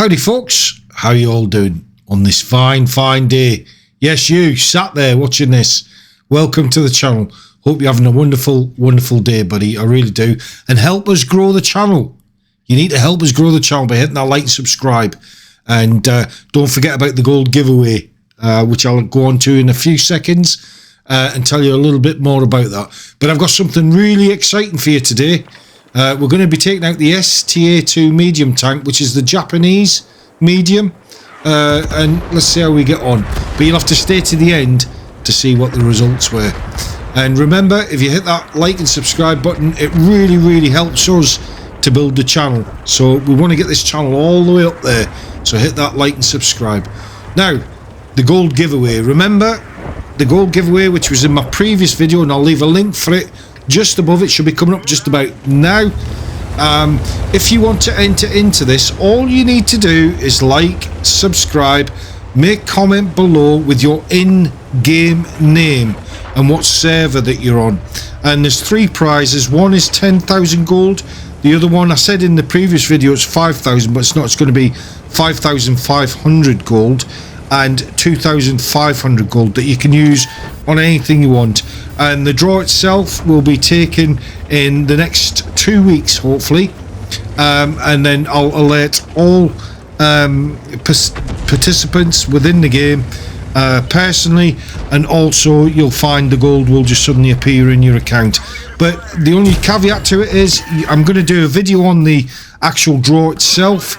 Howdy folks, how you all doing on this fine day? Yes, you sat there watching this. Welcome to the channel. Hope you're having a wonderful day, buddy. I really do. And help us grow the channel. You need to help us grow the channel by hitting that like and subscribe. And don't forget about the gold giveaway, which I'll go on to in a few seconds and tell you a little bit more about that. But I've got something really exciting for you today. We're going to be taking out the STA2 medium tank, which is the Japanese medium, and let's see how we get on. But you'll have to stay to the end to see what the results were. And remember, if you hit that like and subscribe button, it really helps us to build the channel. So we want to get this channel all the way up there, so hit that like and subscribe. Now, the gold giveaway. Remember the gold giveaway, which was in my previous video, and I'll leave a link for it just above. It should be coming up just about now. If you want to enter into this, all you need to do is like, subscribe, make comment below with your in-game name and what server that you're on. And there's 3 prizes. One is 10,000 gold. The other one, I said in the previous video, it's 5,000, but it's not. It's going to be 5,500 gold and 2,500 gold that you can use on anything you want. And the draw itself will be taken in the next 2 weeks, hopefully, and then I'll alert all participants within the game personally, and also you'll find the gold will just suddenly appear in your account. But the only caveat to it is I'm going to do a video on the actual draw itself.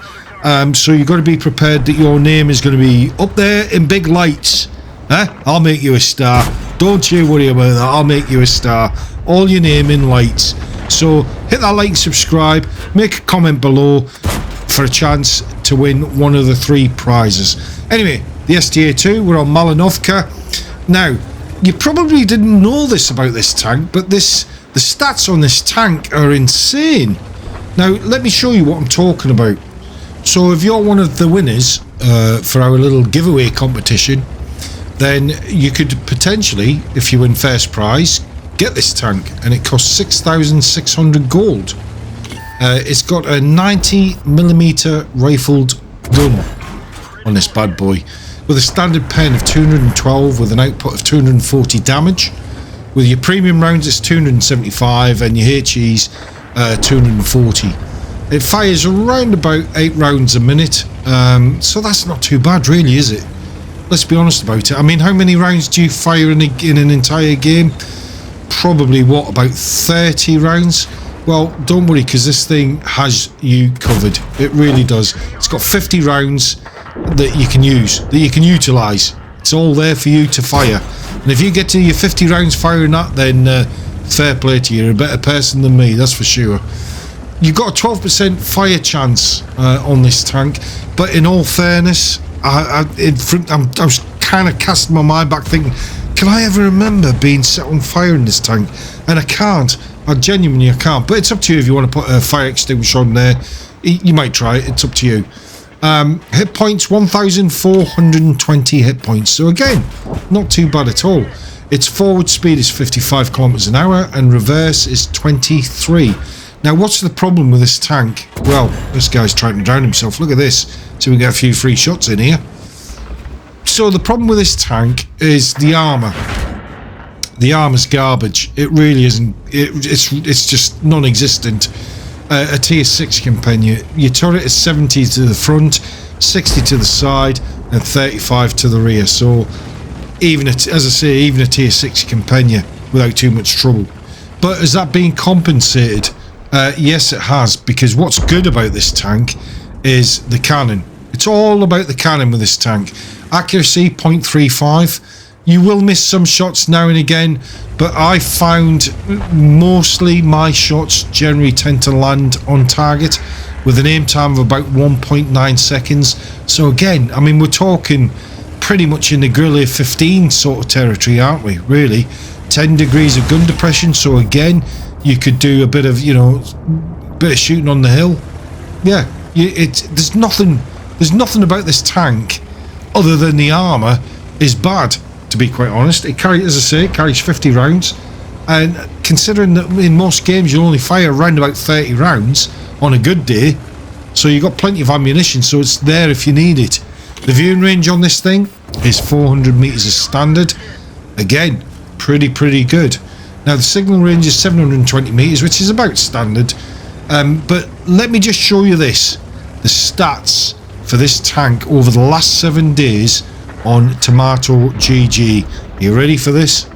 So you've got to be prepared that your name is going to be up there in big lights. I'll make you a star. Don't you worry about that. I'll make you a star. All your name in lights. So hit that like and subscribe. Make a comment below for a chance to win one of the 3 prizes. Anyway, the STA2, we're on Malinovka. Now, you probably didn't know this about this tank, but the stats on this tank are insane. Now, let me show you what I'm talking about. So if you're one of the winners for our little giveaway competition, then you could potentially, if you win first prize, get this tank, and it costs 6,600 gold. It's got a 90mm rifled gun on this bad boy, with a standard pen of 212 with an output of 240 damage. With your premium rounds it's 275, and your HE's 240. It fires around about 8 rounds a minute, so that's not too bad really, is it? Let's be honest about it. I mean, how many rounds do you fire in an entire game? Probably, what, about 30 rounds? Well, don't worry, because this thing has you covered. It really does. It's got 50 rounds that you can use, that you can utilise. It's all there for you to fire. And if you get to your 50 rounds firing that, then fair play to you. You're a better person than me, that's for sure. You've got a 12% fire chance on this tank, but in all fairness, I was kind of casting my mind back thinking, can I ever remember being set on fire in this tank? And I can't. I genuinely can't. But it's up to you if you want to put a fire extinguisher on there. You might try it. It's up to you. Hit points, 1,420 hit points. So again, not too bad at all. Its forward speed is 55 kilometers an hour and reverse is 23. Now, what's the problem with this tank? Well, this guy's trying to drown himself. Look at this. So we get a few free shots in here. So the problem with this tank is the armor. The armor's garbage. It really isn't. It's just non-existent. A tier 6 companion. Your turret is 70 to the front, 60 to the side, and 35 to the rear. So even as I say, even a tier 6 companion without too much trouble. But has that been compensated? Yes, it has, because what's good about this tank is the cannon. It's all about the cannon with this tank. Accuracy 0.35. You will miss some shots now and again, but I found mostly my shots generally tend to land on target with an aim time of about 1.9 seconds. So again, I mean, we're talking pretty much in the Guerrilla 15 sort of territory, aren't we, really? 10 degrees of gun depression, so again, you could do a bit of, you know, bit of shooting on the hill. Yeah, there's nothing about this tank other than the armor is bad, to be quite honest. It carries, as I say, it carries 50 rounds, and considering that in most games you only fire around about 30 rounds on a good day, So you've got plenty of ammunition, so it's there if you need it. The viewing range on this thing is 400 meters as standard. Again, pretty good. Now the signal range is 720 meters, which is about standard. But let me just show you this. The stats for this tank over the last 7 days on Tomato GG. You ready for this?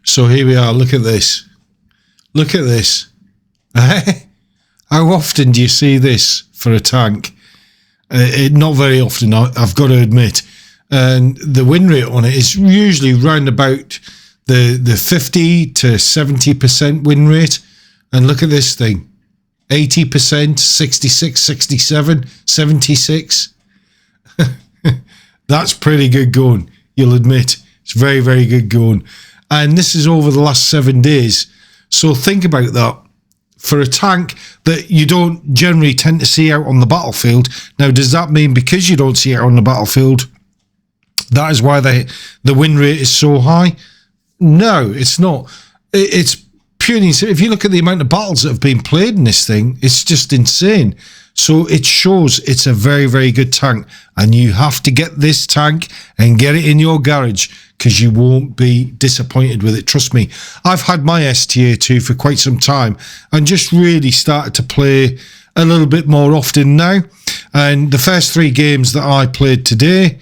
So here we are. Look at this. Look at this. How often do you see this for a tank? Not very often, I've got to admit. And the win rate on it is usually round about the 50 to 70% win rate. And look at this thing. 80%, 66, 67, 76. That's pretty good going, you'll admit. It's very good going. And this is over the last 7 days. So think about that. For a tank that you don't generally tend to see out on the battlefield. Now, does that mean because you don't see it on the battlefield, that is why the win rate is so high? No, it's not. It's purely, if you look at the amount of battles that have been played in this thing, it's just insane. So it shows it's a very good tank, and you have to get this tank and get it in your garage because you won't be disappointed with it. Trust me, I've had my STA2 for quite some time and just really started to play a little bit more often now. And the first 3 games that I played today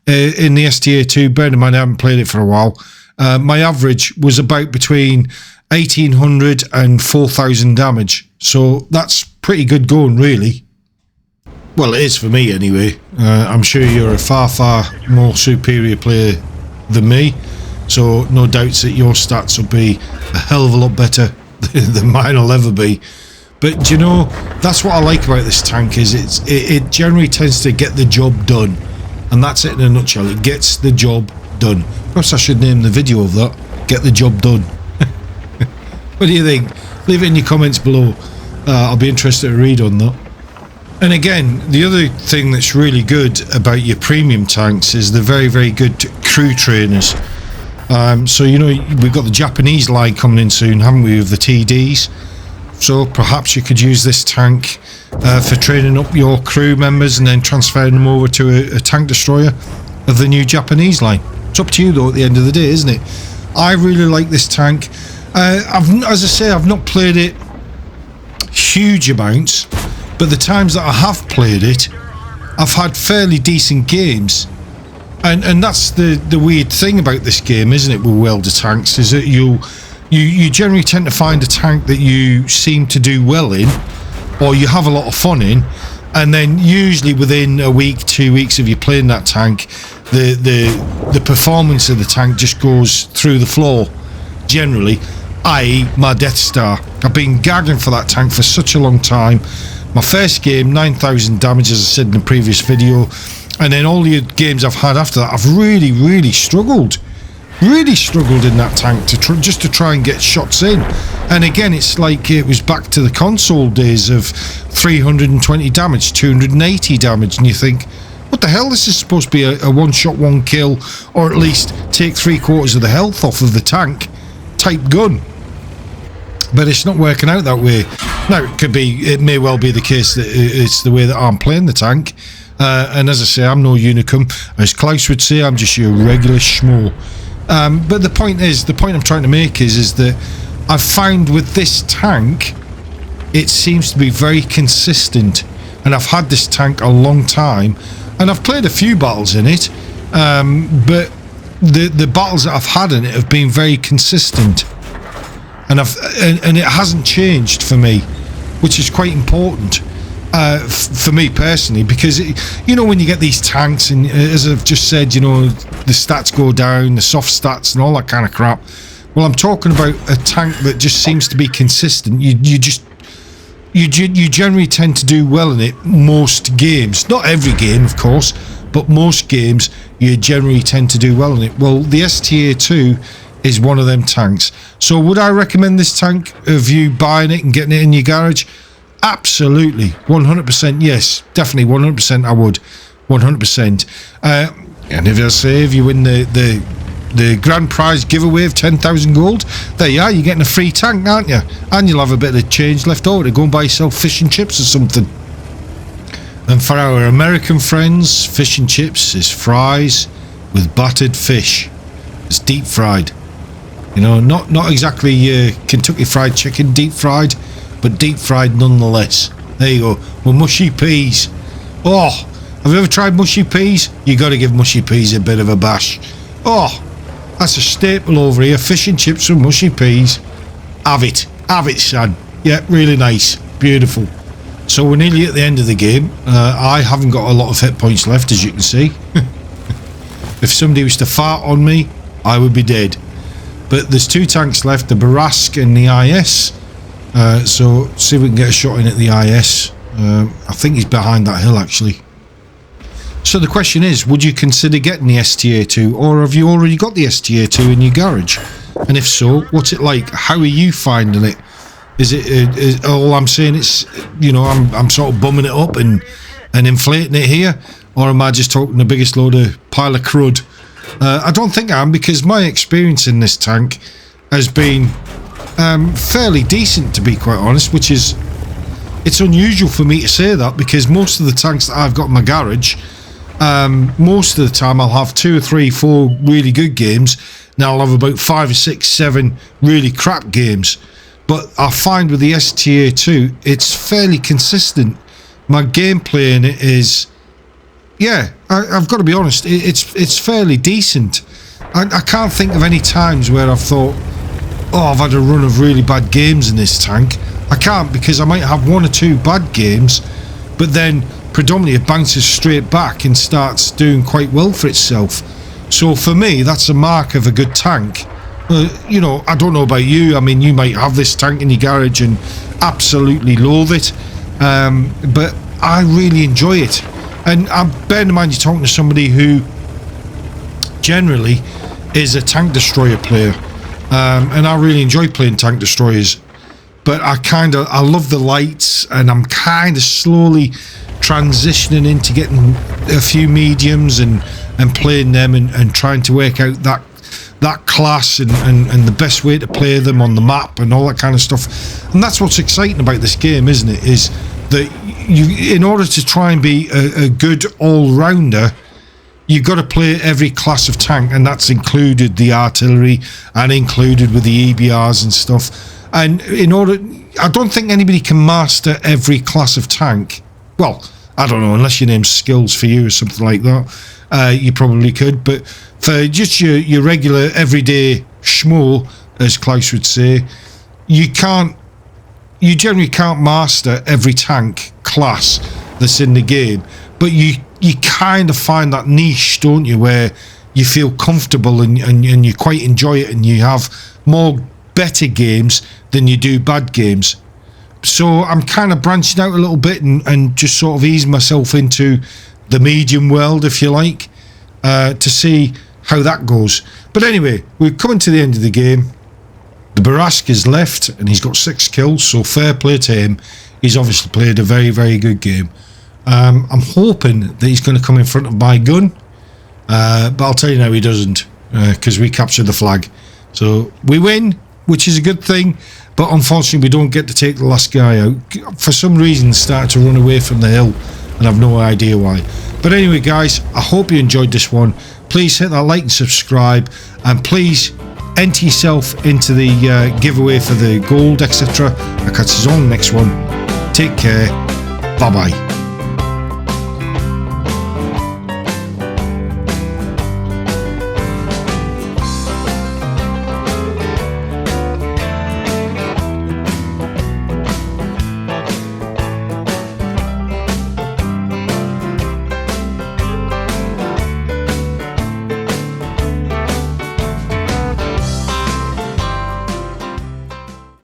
in the STA2, bearing in mind I haven't played it for a while, my average was about between 1800 and 4000 damage. So that's pretty good going, really. Well, it is for me anyway. I'm sure you're a far more superior player than me, so no doubts that your stats will be a hell of a lot better than mine will ever be. But do you know, that's what I like about this tank, is it generally tends to get the job done, and that's it in a nutshell. It gets the job done. Perhaps I should name the video of that, Get the Job Done. What do you think? Leave it in your comments below. I'll be interested to read on that. And again, the other thing that's really good about your premium tanks is the very good crew trainers. So, you know, we've got the Japanese line coming in soon, haven't we, with the TDs? So perhaps you could use this tank for training up your crew members and then transferring them over to a tank destroyer of the new Japanese line. It's up to you though at the end of the day, isn't it? I really like this tank. As I say, I've not played it huge amounts, but the times that I have played it, I've had fairly decent games. And that's the weird thing about this game, isn't it, with World of Tanks, is that you generally tend to find a tank that you seem to do well in, or you have a lot of fun in, and then usually within a week, 2 weeks of you playing that tank, the performance of the tank just goes through the floor, generally, i.e. my Death Star. I've been gagging for that tank for such a long time. My first game, 9,000 damage, as I said in the previous video, and then all the games I've had after that, I've really struggled in that tank just to try and get shots in. And again, it's like it was back to the console days of 320 damage, 280 damage, and you think, what the hell, this is supposed to be a one shot, one kill, or at least take 3/4 of the health off of the tank type gun. But it's not working out that way. Now, it may well be the case that it's the way that I'm playing the tank. And as I say, I'm no unicum. As Klaus would say, I'm just your regular schmo. But the point I'm trying to make is that I've found with this tank, it seems to be very consistent. And I've had this tank a long time, and I've played a few battles in it, but the battles that I've had in it have been very consistent. And it hasn't changed for me, which is quite important for me personally, because you know, when you get these tanks, and as I've just said, you know, the stats go down, the soft stats and all that kind of crap. Well, I'm talking about a tank that just seems to be consistent. You generally tend to do well in it most games, not every game of course, but most games you generally tend to do well in it. Well, the STA2 is one of them tanks. So would I recommend this tank of you buying it and getting it in your garage? Absolutely, 100% yes, definitely 100% I would, 100%. And if you win the grand prize giveaway of 10,000 gold, there you are, you're getting a free tank, aren't you? And you'll have a bit of change left over to go and buy yourself fish and chips or something. And for our American friends, fish and chips is fries with battered fish. It's deep fried. You know, not exactly Kentucky Fried Chicken deep fried, but deep fried nonetheless. There you go. With mushy peas. Oh, have you ever tried mushy peas? You got to give mushy peas a bit of a bash. Oh, that's a staple over here. Fish and chips with mushy peas. Have it, son. Yeah, really nice. Beautiful. So we're nearly at the end of the game. I haven't got a lot of hit points left, as you can see. If somebody was to fart on me, I would be dead. But there's 2 tanks left, the Barask and the IS. So see if we can get a shot in at the IS. I think he's behind that hill, actually. So the question is, would you consider getting the STA2, or have you already got the STA2 in your garage? And if so, what's it like? How are you finding it? Is it all I'm saying? It's, you know, I'm sort of bumming it up and inflating it here, or am I just talking the biggest load of pile of crud? I don't think I am, because my experience in this tank has been fairly decent, to be quite honest. Which is, it's unusual for me to say that, because most of the tanks that I've got in my garage, most of the time I'll have 2 or 3, 4 really good games. Now I'll have about 5 or 6, 7 really crap games. But I find with the STA2, it's fairly consistent. My gameplay in it is, yeah, I've got to be honest, it's fairly decent. I can't think of any times where I've thought, oh, I've had a run of really bad games in this tank. I can't, because I might have 1 or 2 bad games, but then predominantly it bounces straight back and starts doing quite well for itself. So for me, that's a mark of a good tank. You know, I don't know about you. I mean, you might have this tank in your garage and absolutely loathe it, but I really enjoy it. And bear in mind, you're talking to somebody who generally is a tank destroyer player, and I really enjoy playing tank destroyers. But I love the lights, and I'm kind of slowly transitioning into getting a few mediums and playing them and trying to work out that class and the best way to play them on the map and all that kind of stuff. And that's what's exciting about this game, isn't it? Is that you, in order to try and be a good all-rounder, you've got to play every class of tank, and that's included the artillery and included with the EBRs and stuff. And in order, I don't think anybody can master every class of tank. Well, I don't know, unless your name's Skills for you or something like that. You probably could, but for just your regular everyday schmo, as Klaus would say, you generally can't master every tank class that's in the game. But you kind of find that niche, don't you, where you feel comfortable and you quite enjoy it, and you have more better games than you do bad games. So I'm kind of branching out a little bit and just sort of easing myself into the medium world, if you like, to see how that goes. But anyway, we're coming to the end of the game. The Barask is left, and he's got 6 kills, so fair play to him. He's obviously played a very, very good game. I'm hoping that he's going to come in front of my gun, but I'll tell you now, he doesn't, because we captured the flag. So we win, which is a good thing, but unfortunately we don't get to take the last guy out. For some reason, started to run away from the hill, and I've no idea why. But anyway, guys, I hope you enjoyed this one. Please hit that like and subscribe, and please enter yourself into the giveaway for the gold, etc. I'll catch you on the next one. Take care. Bye bye.